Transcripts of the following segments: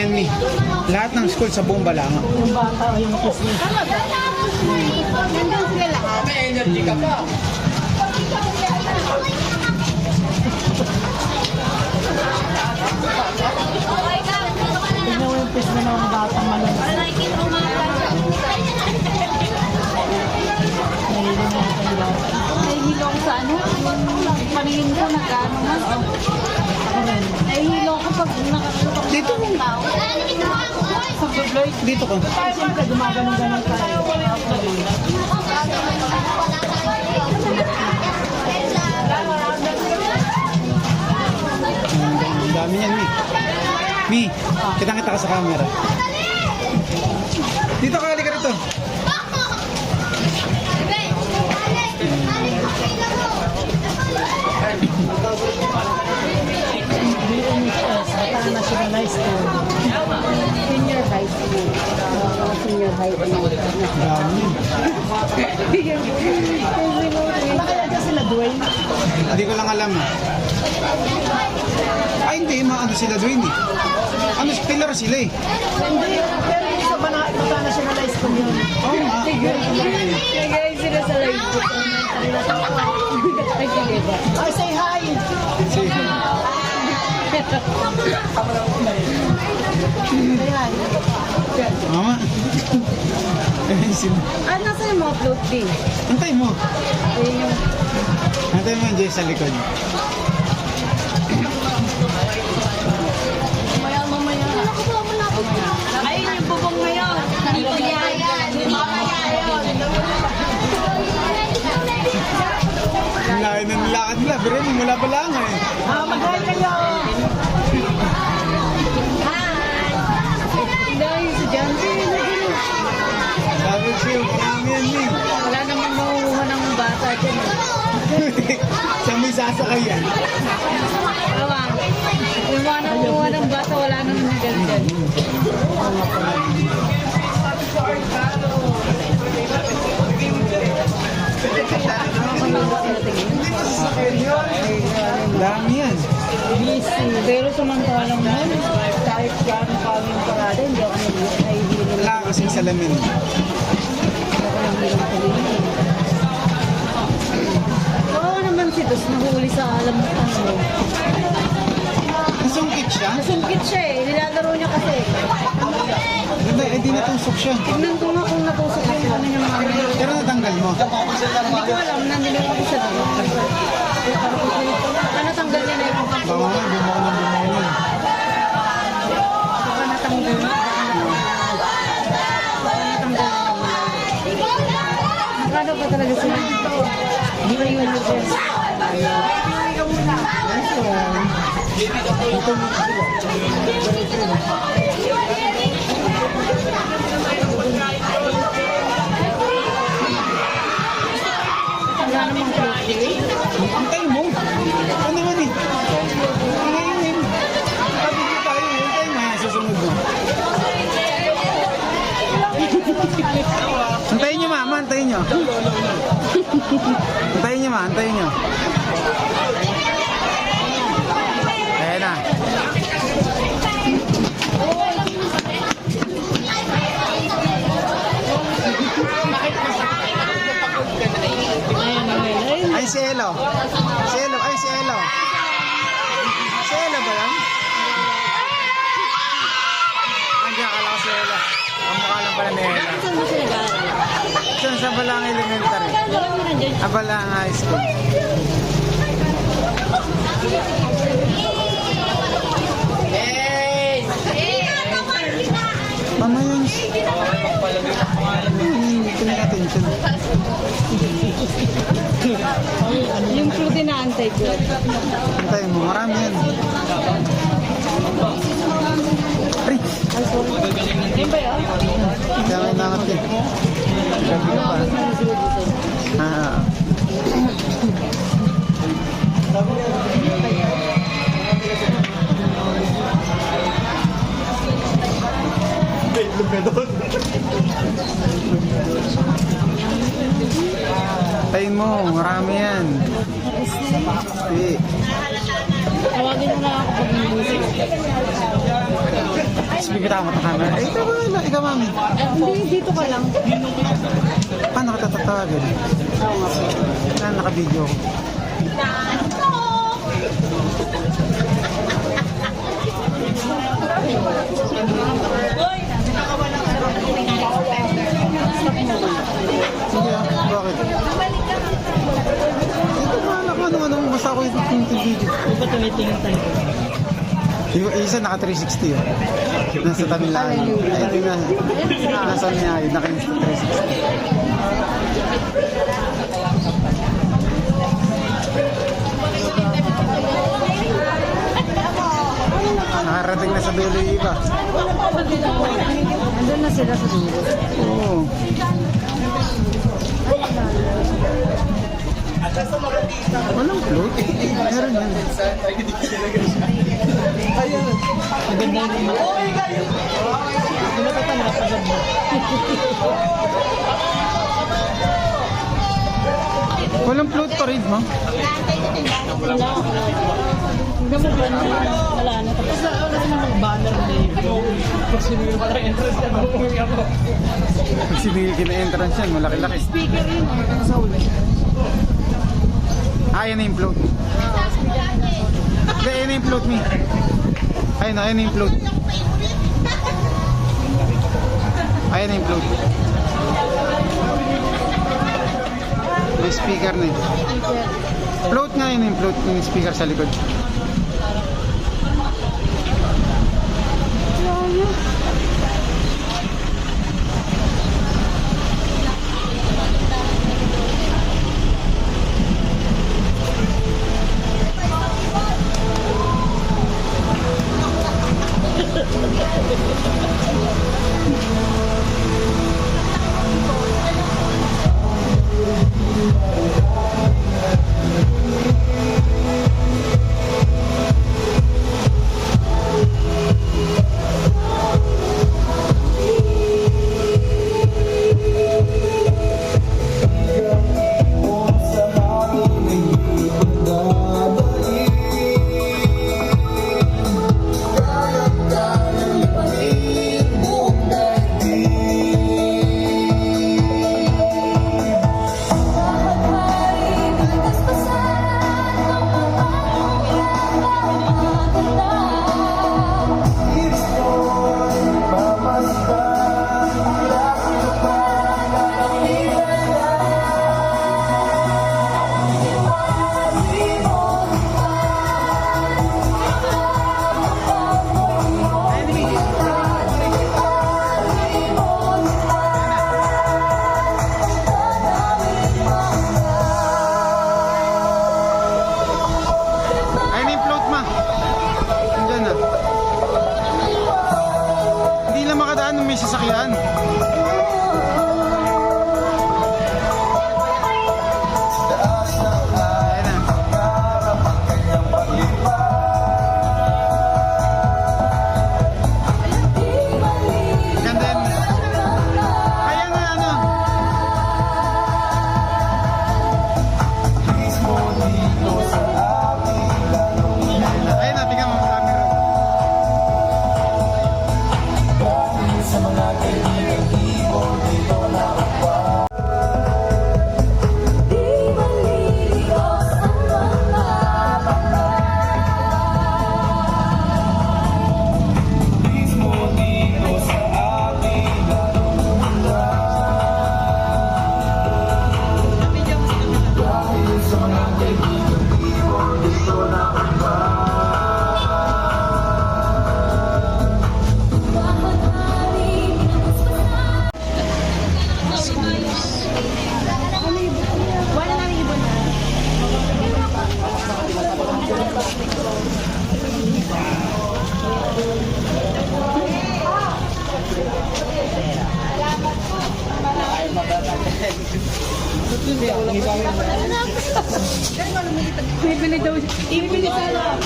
yan, Mi. Lahat ng school sa buong Balanga. Yung bata o yung kusli. Nandun sila lahat. May energy ka pa. Tignan mo yung pis na ng batang malamig. Nahihilo na yung bata. Nahihilo ako sa ano? Yung paningin ko nag-ano mas. Nahihilo ako pag nakakita Dito. ng tao. Sa Lloyd. Dito ko. Siyempre, gumaganon-ganon tayo. Ang dami niyan, Mi. Mi, kitang-kita ka sa camera. Dito ka, halika rito. BNHS, Bataan National High School. Senior high school. Senior high school. Ang dami. Nakalaga sila, Dwayne. Hindi ko lang alam. Ay, hindi. Maano sila doon eh. Ano, pillar sila eh. Hindi, pero yung sa Bataan National High School yun. Oo nga. Nagay sila sa live ko. Ay, sige ba? Ay, say hi! Sige. Say hi. Mama. Ayun sila. Ah, nasa yung mga float din? Antay mo. Ayun yung... Antay mo yung sa likod. Mamaya. Ayun yung bubong ngayon. Dito yan. Mamaya yun. Ang layo ng lakad nila. Pero yun, mula pa lang eh. Mag-hi kayo! Dahil si Janty. Sabi siya, marami yan eh. Wala namang mahuhuha ng bata dyan. Sa may sasakay yan. Awa. Yung mga nakuha ng bata, wala namang nagal dyan. Dami yan. Busy. Pero samantalang nun, kahit gano'ng kami yung parada, hindi ako nahihilo. Wala kasing salamin. Oo naman si Dos, nahuli sa alam mo. Nasungkit siya? Nasungkit siya eh, nilalaro niya kasi. Hindi, eh di natusok siya. Tignan ko nga kung natusok yung ano niya mamaya. Pero natanggal mo. Hindi ko alam, nandito ako sa doon. Ano tanggal niya na yung Baka nga, bumako ng bumako yun. baka natanggal na. Ano ba talaga sila? Hindi ba yun yung dress? Wala namang cloth day. Antay mo. Ano naman eh? Ngayon eh. Sabi ko tayo, antay mo. Susunod mo. Antayin nyo, mama. Antayin nyo. Antayin nyo, ma. Antayin nyo. Ayan na. Ay, si Elo. Si Elo. Ay, si Elo. Si Elo ba yan? Hindi, akala ko si Elo. Ang mukha lang pala ni Elo. Saan mo sila nag-aaral? Diyan sa Balang Elementary. Alam mo nandiyan. Balang High School. Mama yun. Ito na attention. Yung fruit na antay ko. Antay mo, marami yan. Ay, Yan ba yun? kaya may nangat yan. Gabi ka pa. Ah. Tayin mo, marami yan. Sige. Tawagin mo na ako pag may music. Tapos bibitaw mo ito camera. Eh, ikaw wala. Ikaw, mami. Hindi, dito ka lang. Paano ka tatatawagin? Oo nga po. Saan naka-video ko? Sige bakit? Ito bahala ka ano basta ako yung video. Iba tumitingin tayo. Yung isa naka 360 oh. Nasa Tamilan. Ay, ito na. Nasa niya, naka 360. Nakarating na sa dulo yung iba. Andun na sila sa dulo. Oo. Walang float. Meron yan. Maganda yung mga. Hindi matatanggap agad mo. Walang float pa rin, no? Wala. Hindi mo ba na? Wala na. Tapos na na mag-banner na yung pag sinigil pa ng entrance na umuwi ako. Pag sinigil ka na entrance yan, malaki-laki. Speaker yun. Sa huli. Ah, yan na yung float. Hindi, yan na yung float, me. Ayun na, ayun na yung float. Ayun na yung float. May speaker na eh. Float nga yun yung float yung speaker sa likod. Ayun na yung float, ma. Diyan na. Hindi lang makadaan ng may sasakyan. Ayun na. Ganda yan. Ayan na, ano. Ayun na, tingnan mo sa camera. Bibili daw. Ibibili sana.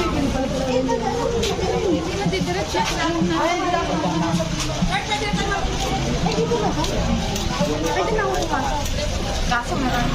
Pwede na ako. Kaso meron.